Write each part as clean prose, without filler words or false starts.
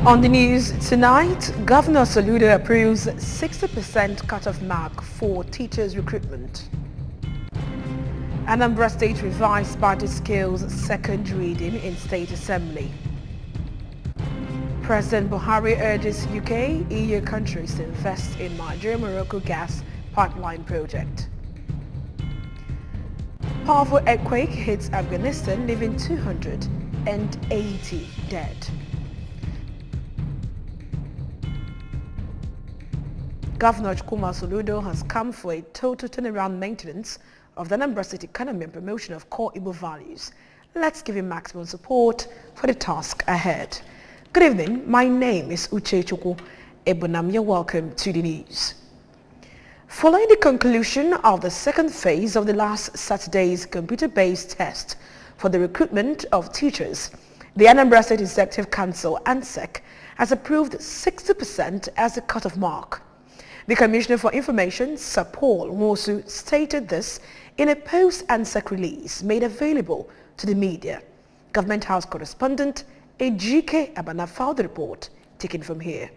On the news tonight, Governor Soludo approves 60% cut-off mark for teachers' recruitment. Anambra State revised budget scales second reading in State Assembly. President Buhari urges UK, EU countries to invest in Nigeria-Morocco gas pipeline project. Powerful earthquake hits Afghanistan, leaving 280 dead. Governor Chukuma Soludo has come for a total turnaround maintenance of the Anambra State economy and promotion of core Igbo values. Let's give him maximum support for the task ahead. Good evening, my name is Uche Chukwu Ebunam. You're welcome to the news. Following the conclusion of the second phase of the last Saturday's computer-based test for the recruitment of teachers, the Anambra State Executive Council, ANSEC, has approved 60% as the cut-off mark. The Commissioner for Information, Sir Paul Nwosu, stated this in a post-ANSEC release made available to the media. Government House correspondent Ejike Abana filed the report, taken from here.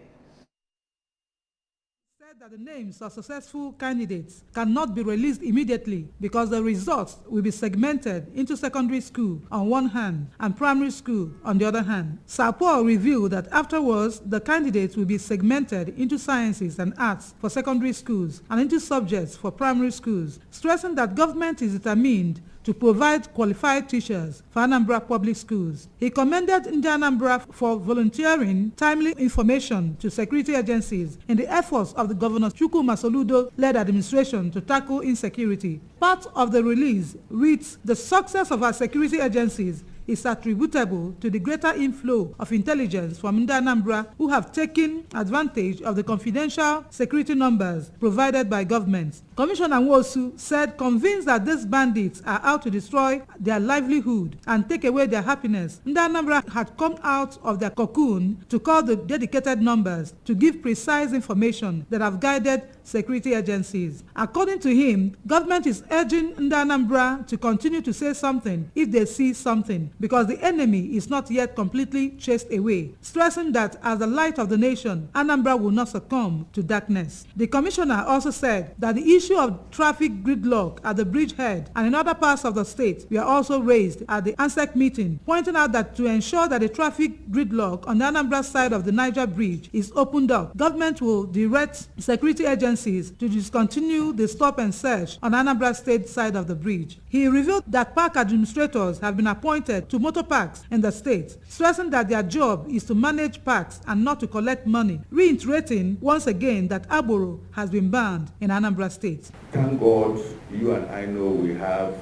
That the names of successful candidates cannot be released immediately because the results will be segmented into secondary school on one hand and primary school on the other hand. Sir Paul revealed that afterwards the candidates will be segmented into sciences and arts for secondary schools and into subjects for primary schools, stressing that government is determined to provide qualified teachers for Anambra public schools. He commended Anambra for volunteering timely information to security agencies in the efforts of the Governor Chukuma Soludo-led administration to tackle insecurity. Part of the release reads, "The success of our security agencies is attributable to the greater inflow of intelligence from Anambra, who have taken advantage of the confidential security numbers provided by governments." Commissioner Nwosu said, convinced that these bandits are out to destroy their livelihood and take away their happiness, Anambra had come out of their cocoon to call the dedicated numbers to give precise information that have guided security agencies. According to him, government is urging Anambra to continue to say something if they see something, because the enemy is not yet completely chased away, stressing that as the light of the nation, Anambra will not succumb to darkness. The commissioner also said that the issue of traffic gridlock at the bridgehead and in other parts of the state were also raised at the ANSEC meeting, pointing out that to ensure that the traffic gridlock on the Anambra side of the Niger Bridge is opened up, government will direct security agencies to discontinue the stop and search on Anambra state side of the bridge. He revealed that park administrators have been appointed to motor parks in the state, stressing that their job is to manage parks and not to collect money, reiterating once again that Aboro has been banned in Anambra State. Thank God you and I know we have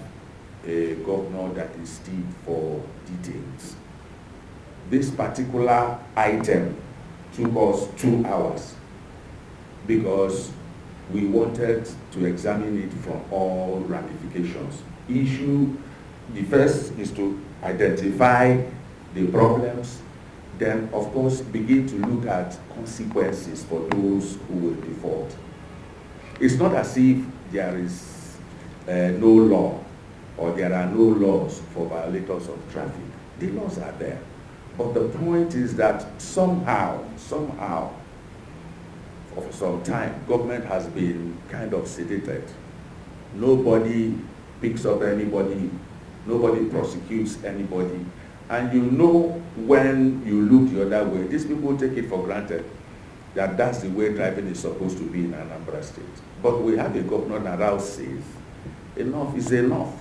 a governor that is deep for details. This particular item took us 2 hours because we wanted to examine it from all ramifications. The first is to identify the problems, then of course begin to look at consequences for those who will default. It's not as if there is no law or there are no laws for violators of traffic. The laws are there. But the point is that somehow, for some time, government has been kind of sedated. Nobody picks up anybody, nobody prosecutes anybody. And you know when you look the other way, these people take it for granted that that's the way driving is supposed to be in Anambra State. But we have a governor that now says, enough is enough.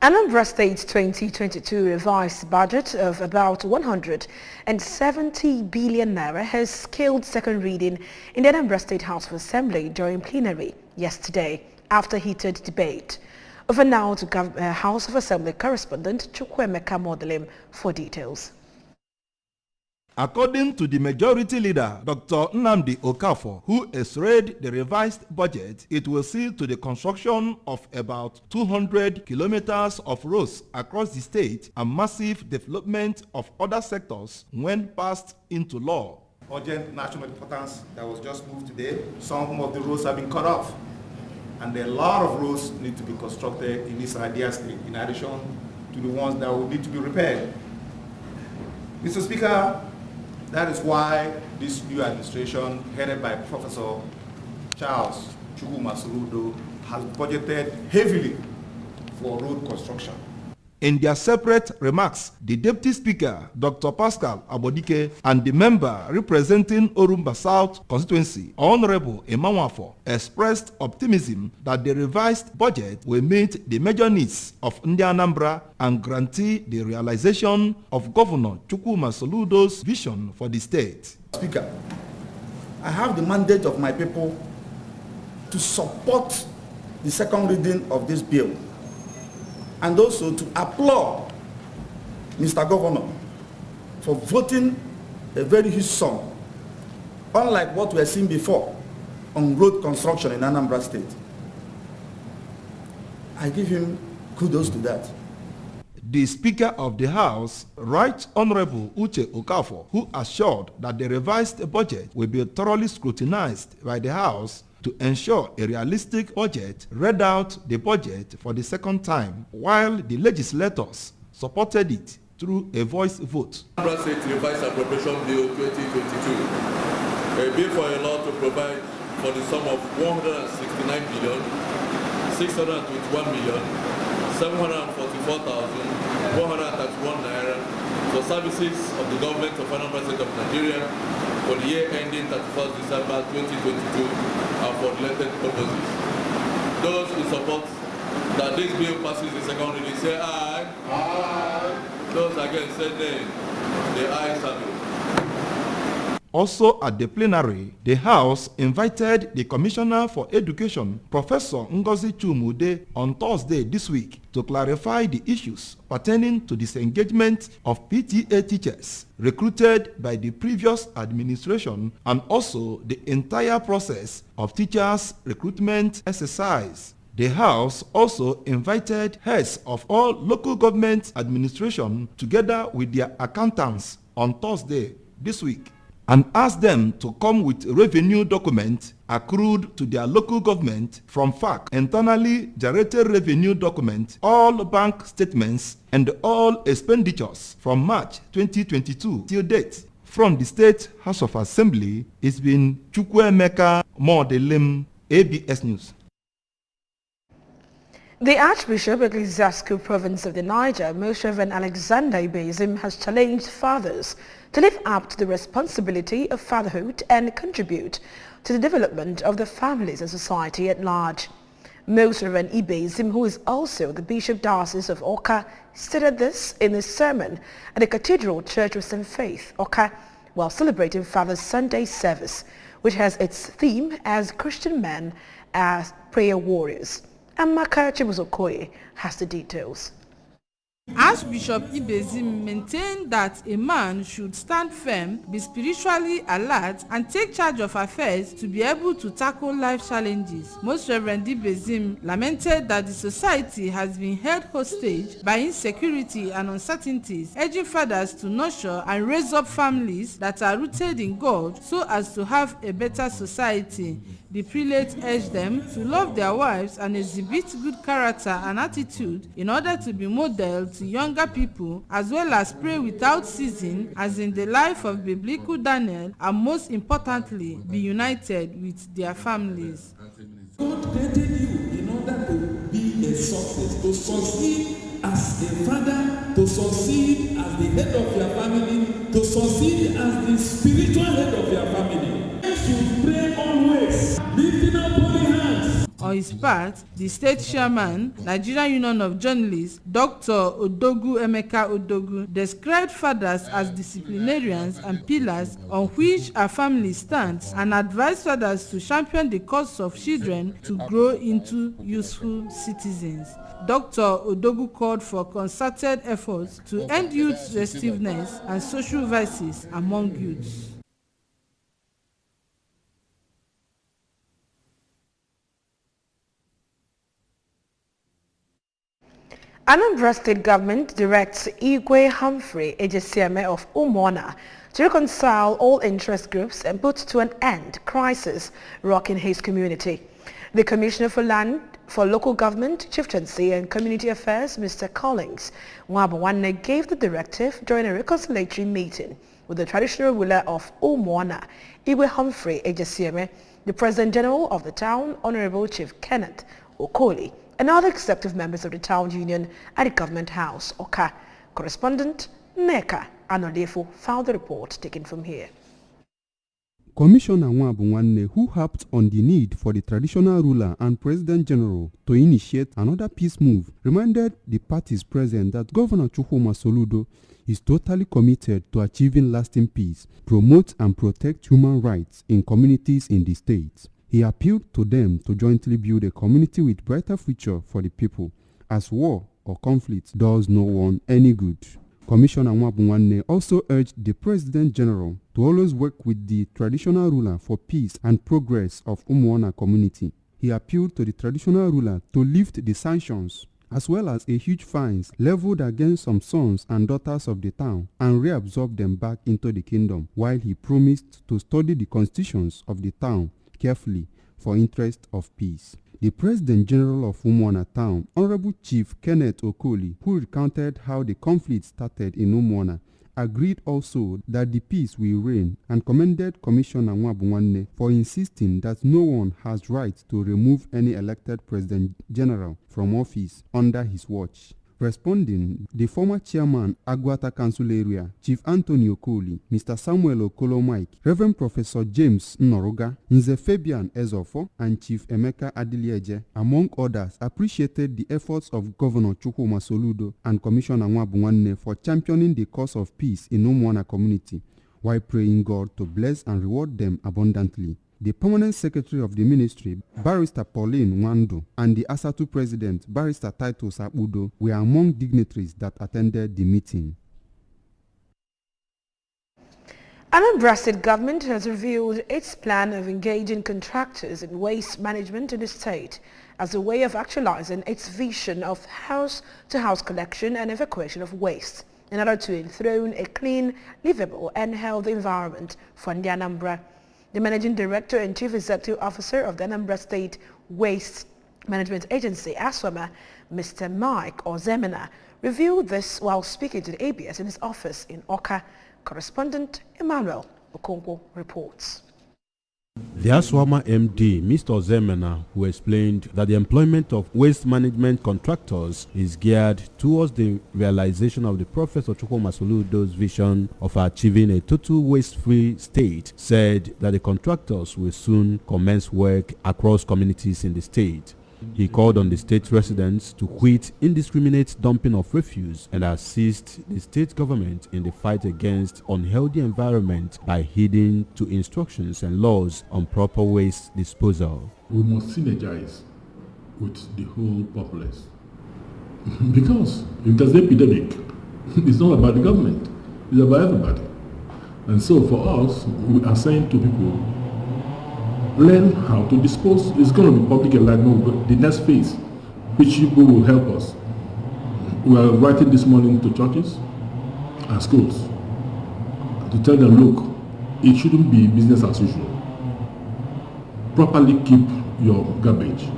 Anambra State's 2022 revised budget of about 170 billion naira has scaled second reading in the Anambra State House of Assembly during plenary yesterday after heated debate. Over now to House of Assembly correspondent Chukwuemeka Modelim for details. According to the majority leader, Dr. Nnamdi Okafor, who has read the revised budget, it will see to the construction of about 200 kilometers of roads across the state and massive development of other sectors when passed into law. Urgent national importance that was just moved today. Some of the roads have been cut off, and a lot of roads need to be constructed in this idea state, in addition to the ones that will need to be repaired. Mr. Speaker, that is why this new administration, headed by Professor Charles Chukwuma has budgeted heavily for road construction. In their separate remarks, the Deputy Speaker, Dr. Pascal Abodike, and the member representing Orumba South constituency, Honorable Emanwafo, expressed optimism that the revised budget will meet the major needs of ANAMBRA and guarantee the realization of Governor Chukwuma Soludo's vision for the state. Speaker, I have the mandate of my people to support the second reading of this bill, and also to applaud Mr. Governor for voting a very huge sum, unlike what we have seen before on road construction in Anambra State. I give him kudos to that. The Speaker of the House, Right Honorable Uche Okafor, who assured that the revised budget will be thoroughly scrutinized by the House to ensure a realistic budget, read out the budget for the second time, while the legislators supported it through a voice vote. Anambra State Revised Appropriation Bill 2022, a bill for a law to provide for the sum of 169,621,744,131 naira for services of the government of Anambra State of Nigeria for the year ending 31st December 2022 and for related purposes. Those who support that this bill passes the second reading say aye. Aye. Those against say nay. The ayes have it. Also at the plenary, the House invited the Commissioner for Education, Professor Ngozi Chumude, on Thursday this week to clarify the issues pertaining to disengagement of PTA teachers recruited by the previous administration and also the entire process of teachers' recruitment exercise. The House also invited heads of all local government administration together with their accountants on Thursday this week and asked them to come with revenue documents accrued to their local government from FAC, internally generated revenue documents, all bank statements, and all expenditures from March 2022 till date. From the State House of Assembly, it's been Chukwuemeka Modelim, ABS News. The Archbishop of Ecclesiastical Province of the Niger, Most Reverend Alexander Ibezim, has challenged fathers to live up to the responsibility of fatherhood and contribute to the development of the families and society at large. Most Reverend Ibezim, who is also the Bishop Diocese of Awka, stated this in his sermon at the Cathedral Church of St. Faith, Awka, while celebrating Father's Sunday service, which has its theme as Christian men as prayer warriors. And Maka Chibuzokoye has the details. Archbishop Ibezim maintained that a man should stand firm, be spiritually alert, and take charge of affairs to be able to tackle life challenges. Most Reverend Ibezim lamented that the society has been held hostage by insecurity and uncertainties, urging fathers to nurture and raise up families that are rooted in God so as to have a better society. The prelate urged them to love their wives and exhibit good character and attitude in order to be model to younger people, as well as pray without ceasing, as in the life of biblical Daniel, and most importantly, be united with their families. God created you in order to be a success, to succeed as a father, to succeed as the head of your family, to succeed as the spiritual head of your family. You should pray always, lifting up holy hands. On his part, the state chairman, Nigerian Union of Journalists, Dr. Odogu Emeka Odogu, described fathers as disciplinarians and pillars on which a family stands, and advised fathers to champion the cause of children to grow into useful citizens. Dr. Odogu called for concerted efforts to end youth restiveness and social vices among youths. Anambra State Government directs Igwe Humphrey Ejesiame of Umona to reconcile all interest groups and put to an end crisis rocking his community. The Commissioner for Land, for Local Government, Chieftaincy and Community Affairs, Mr. Collins Nwabuwanne, gave the directive during a reconciliatory meeting with the traditional ruler of Umuana, Iwe Humphrey Ejesieme, the President General of the town, Honorable Chief Kenneth Okoli, and other executive members of the town union at the Government House, Oka. Correspondent Neka Anodefo filed the report taken from here. Commissioner Nwabuwanne, who harped on the need for the traditional ruler and President General to initiate another peace move, reminded the parties present that Governor Chukwuma Soludo is totally committed to achieving lasting peace, promote and protect human rights in communities in the state. He appealed to them to jointly build a community with brighter future for the people, as war or conflict does no one any good. Commissioner Nwabuwanne also urged the President General to always work with the traditional ruler for peace and progress of Umuana community. He appealed to the traditional ruler to lift the sanctions as well as a huge fines leveled against some sons and daughters of the town and reabsorb them back into the kingdom, while he promised to study the constitutions of the town carefully for interest of peace. The President General of Umuana town, Honorable Chief Kenneth Okoli, who recounted how the conflict started in Umuana, agreed also that the peace will reign and commended Commissioner Nwabuwanne for insisting that no one has right to remove any elected President General from office under his watch. Responding, the former chairman, Agwata Council Area, Chief Anthony Okoli, Mr. Samuel Okolo Mike, Reverend Professor James Nnoroga, Nze Fabian Ezofo, and Chief Emeka Adilieje, among others, appreciated the efforts of Governor Chukwuma Soludo and Commissioner Nwabuwanne for championing the cause of peace in Umuana community, while praying God to bless and reward them abundantly. The Permanent Secretary of the Ministry, Barrister Pauline Nwandu, and the ASATU President, Barrister Titus Abudo, were among dignitaries that attended the meeting. Anambra State Government has revealed its plan of engaging contractors in waste management in the state as a way of actualizing its vision of house-to-house collection and evacuation of waste in order to enthrone a clean, livable and healthy environment for the Anambra. The Managing Director and Chief Executive Officer of the Anambra State Waste Management Agency, ASWAMA, Mr. Mike Ozemena, revealed this while speaking to the ABS in his office in Oka. Correspondent Emmanuel Okonkwo reports. The ASWAMA MD, Mr. Ozemena, who explained that the employment of waste management contractors is geared towards the realization of the Professor Chukwuma Soludo's vision of achieving a total waste-free state, said that the contractors will soon commence work across communities in the state. He called on the state residents to quit indiscriminate dumping of refuse and assist the state government in the fight against unhealthy environment by heeding to instructions and laws on proper waste disposal. We must synergize with the whole populace. Because if there's an epidemic, it's not about the government, it's about everybody. And so for us, we are saying to people, learn how to dispose. It's going to be public enlightenment, but the next phase, which people will help us. We are writing this morning to churches and schools to tell them, look, it shouldn't be business as usual. Properly keep your garbage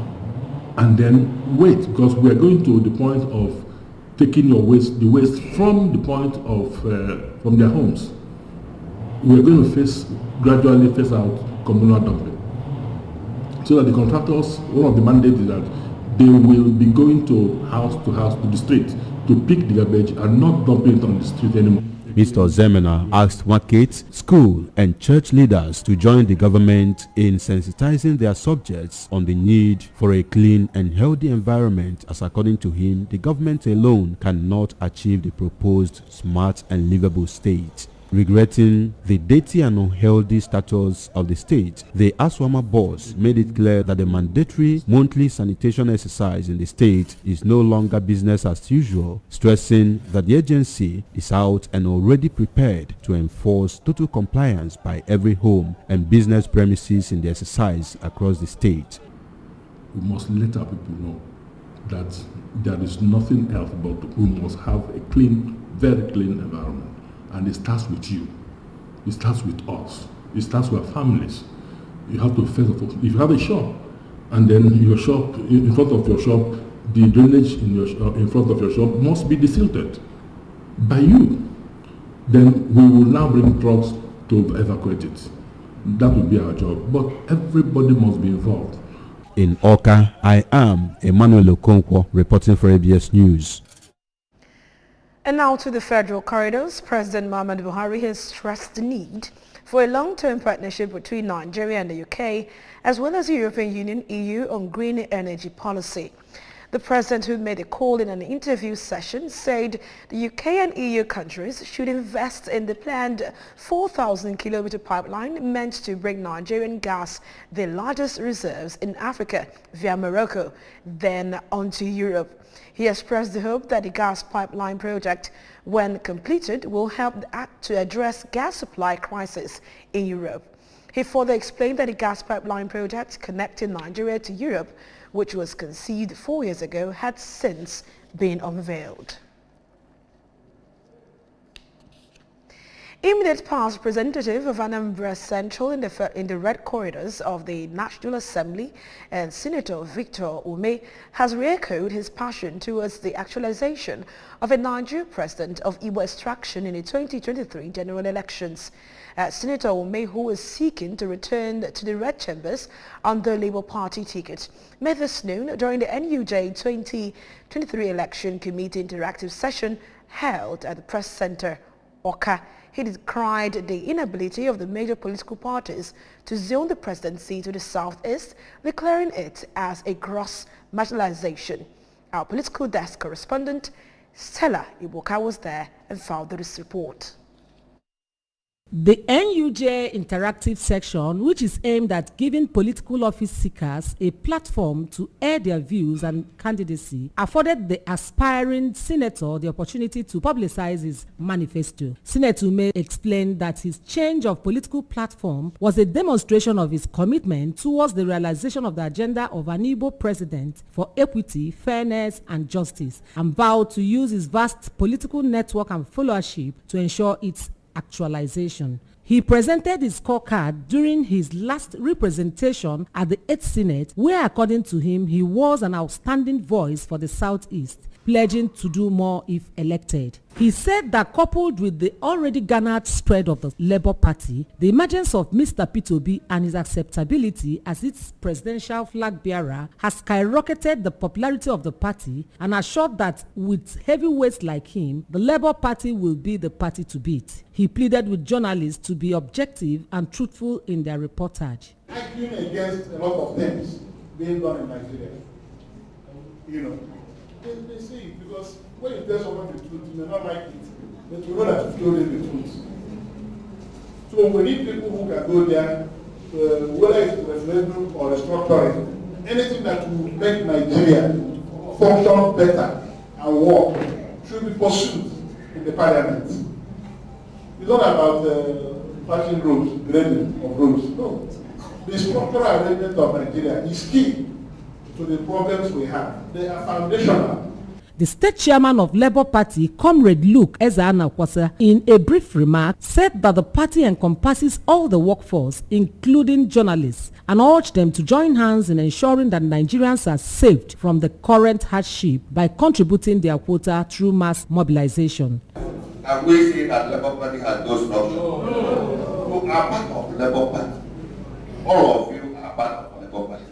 and then wait, because we are going to the point of taking your waste, the waste from the point of from their homes. We are going to gradually phase out communal dumping. So that the contractors, one of the mandates is that they will be going to house to the street to pick the garbage and not dumping it on the street anymore. Mr. Zemena asked markets, school and church leaders to join the government in sensitizing their subjects on the need for a clean and healthy environment, as according to him, the government alone cannot achieve the proposed smart and livable state. Regretting the dirty and unhealthy status of the state, the ASWAMA boss made it clear that the mandatory monthly sanitation exercise in the state is no longer business as usual, stressing that the agency is out and already prepared to enforce total compliance by every home and business premises in the exercise across the state. We must let our people know that there is nothing else but we must have a clean, very clean environment. And it starts with you. It starts with us. It starts with our families. You have to, first of all, if you have a shop and then your shop, in front of your shop, the drainage in front of your shop must be desilted by you. Then we will now bring trucks to evacuate it. That will be our job. But everybody must be involved. In Oka, I am Emmanuel Okonkwo reporting for ABS News. And now to the federal corridors. President Muhammadu Buhari has stressed the need for a long-term partnership between Nigeria and the UK, as well as the European Union, EU, on green energy policy. The president, who made a call in an interview session, said the UK and EU countries should invest in the planned 4,000-kilometer pipeline meant to bring Nigerian gas, the largest reserves in Africa, via Morocco, then onto Europe. He expressed the hope that the gas pipeline project, when completed, will help to address gas supply crisis in Europe. He further explained that the gas pipeline project connecting Nigeria to Europe, which was conceived 4 years ago, had since been unveiled. Immediate past representative of ANAMBRA Central in the red corridors of the National Assembly and Senator Victor Ume has re-echoed his passion towards the actualization of a Nigerian president of Igbo extraction in the 2023 general elections. Senator Ume, who is seeking to return to the red chambers on the Labour Party ticket, made this known during the NUJ 2023 election committee interactive session held at the press center, Oka. He decried the inability of the major political parties to zone the presidency to the southeast, declaring it as a gross marginalization. Our political desk correspondent, Stella Iboka, was there and filed this report. The NUJ interactive section, which is aimed at giving political office seekers a platform to air their views and candidacy, afforded the aspiring senator the opportunity to publicize his manifesto. Senator Ume explained that his change of political platform was a demonstration of his commitment towards the realization of the agenda of an Igbo president for equity, fairness and justice, and vowed to use his vast political network and followership to ensure its actualization. He presented his scorecard during his last representation at the 8th Senate, where, according to him, he was an outstanding voice for the Southeast, pledging to do more if elected. He said that coupled with the already garnered spread of the Labour Party, the emergence of Mr. Peter Obi and his acceptability as its presidential flag bearer has skyrocketed the popularity of the party, and assured that with heavyweights like him, the Labour Party will be the party to beat. He pleaded with journalists to be objective and truthful in their reportage. Arguing against a lot of things being done in Nigeria, they say it because when you tell someone the truth, you may not like it, but you know that you told them the truth. So we need people who can go there, whether it's referendum or restructuring, anything that will make Nigeria function better and work should be pursued in the parliament. It's not about patching roads, grading of roads. No. The structural arrangement of Nigeria is key to the problems we have. They are foundational. The state chairman of Labour Party, Comrade Luke Eze-Anakwasa, in a brief remark, said that the party encompasses all the workforce, including journalists, and urged them to join hands in ensuring that Nigerians are saved from the current hardship by contributing their quota through mass mobilization. And we say that Labour Party has no structure. You are part of the Labour Party. All of you are part of the Labour Party.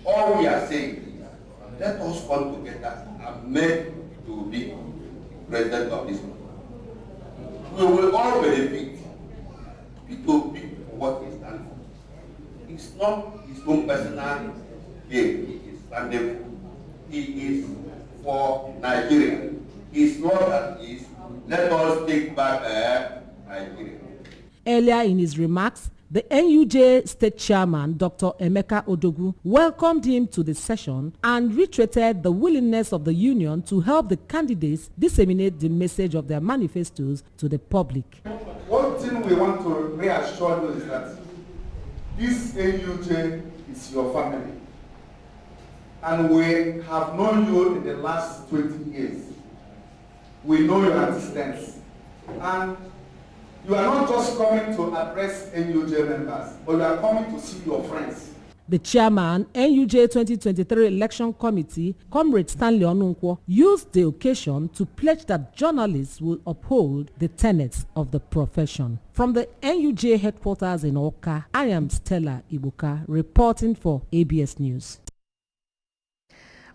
All we are saying is, let us come together and make to be president of this country. We will all benefit. P2P for what he stands for. It's not his own personal gain he is standing for. He is for Nigeria. His slogan is, let us take back Nigeria. Earlier in his remarks, the NUJ State Chairman, Dr. Emeka Odogwu, welcomed him to the session and reiterated the willingness of the union to help the candidates disseminate the message of their manifestos to the public. One thing we want to reassure you is that this NUJ is your family. And we have known you in the last 20 years. We know your antecedents. And you are not just coming to address NUJ members, but you are coming to see your friends. The chairman, NUJ 2023 Election Committee, Comrade Stanley Onunkwo, used the occasion to pledge that journalists will uphold the tenets of the profession. From the NUJ headquarters in Oka, I am Stella Ibuka, reporting for ABS News.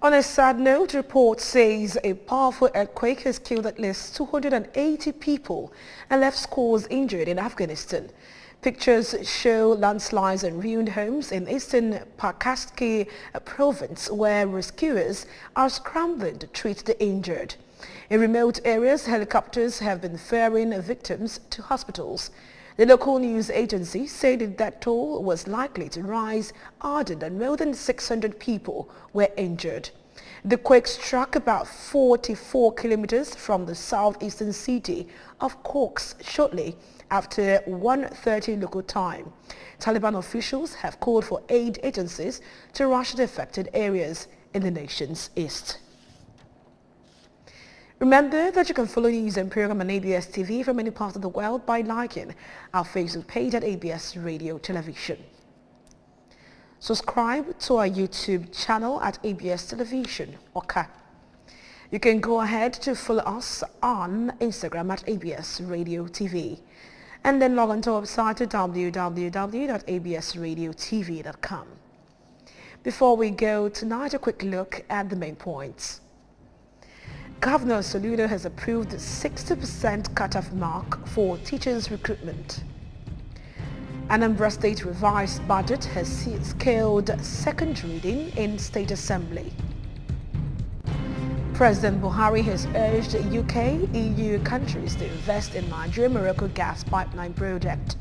On a sad note, report says a powerful earthquake has killed at least 280 people and left scores injured in Afghanistan. Pictures show landslides and ruined homes in eastern Pakistan province where rescuers are scrambling to treat the injured. In remote areas, helicopters have been ferrying victims to hospitals. The local news agency said that death toll was likely to rise, adding that more than 600 people were injured. The quake struck about 44 kilometers from the southeastern city of Corks shortly after 1:30 local time. Taliban officials have called for aid agencies to rush the affected areas in the nation's east. Remember that you can follow news and program on ABS TV from any part of the world by liking our Facebook page at ABS Radio Television. Subscribe to our YouTube channel at ABS Television, Oka. You can go ahead to follow us on Instagram at ABS Radio TV. And then log on to our website at www.absradiotv.com. Before we go tonight, a quick look at the main points. Governor Soludo has approved the 60% cut-off mark for teachers' recruitment. Anambra State revised budget has scaled second reading in State Assembly. President Buhari has urged UK, EU countries to invest in Nigeria-Morocco gas pipeline project.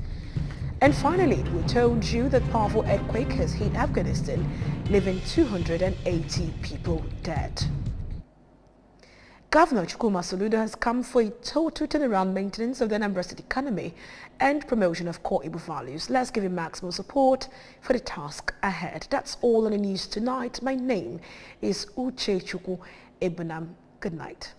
And finally, we told you that powerful earthquake has hit Afghanistan, leaving 280 people dead. Governor Chukwuma Soludo has come for a total turnaround maintenance of the Anambra State economy and promotion of core Igbo values. Let's give him maximum support for the task ahead. That's all on the news tonight. My name is Uche Chukwu Ebunam. Good night.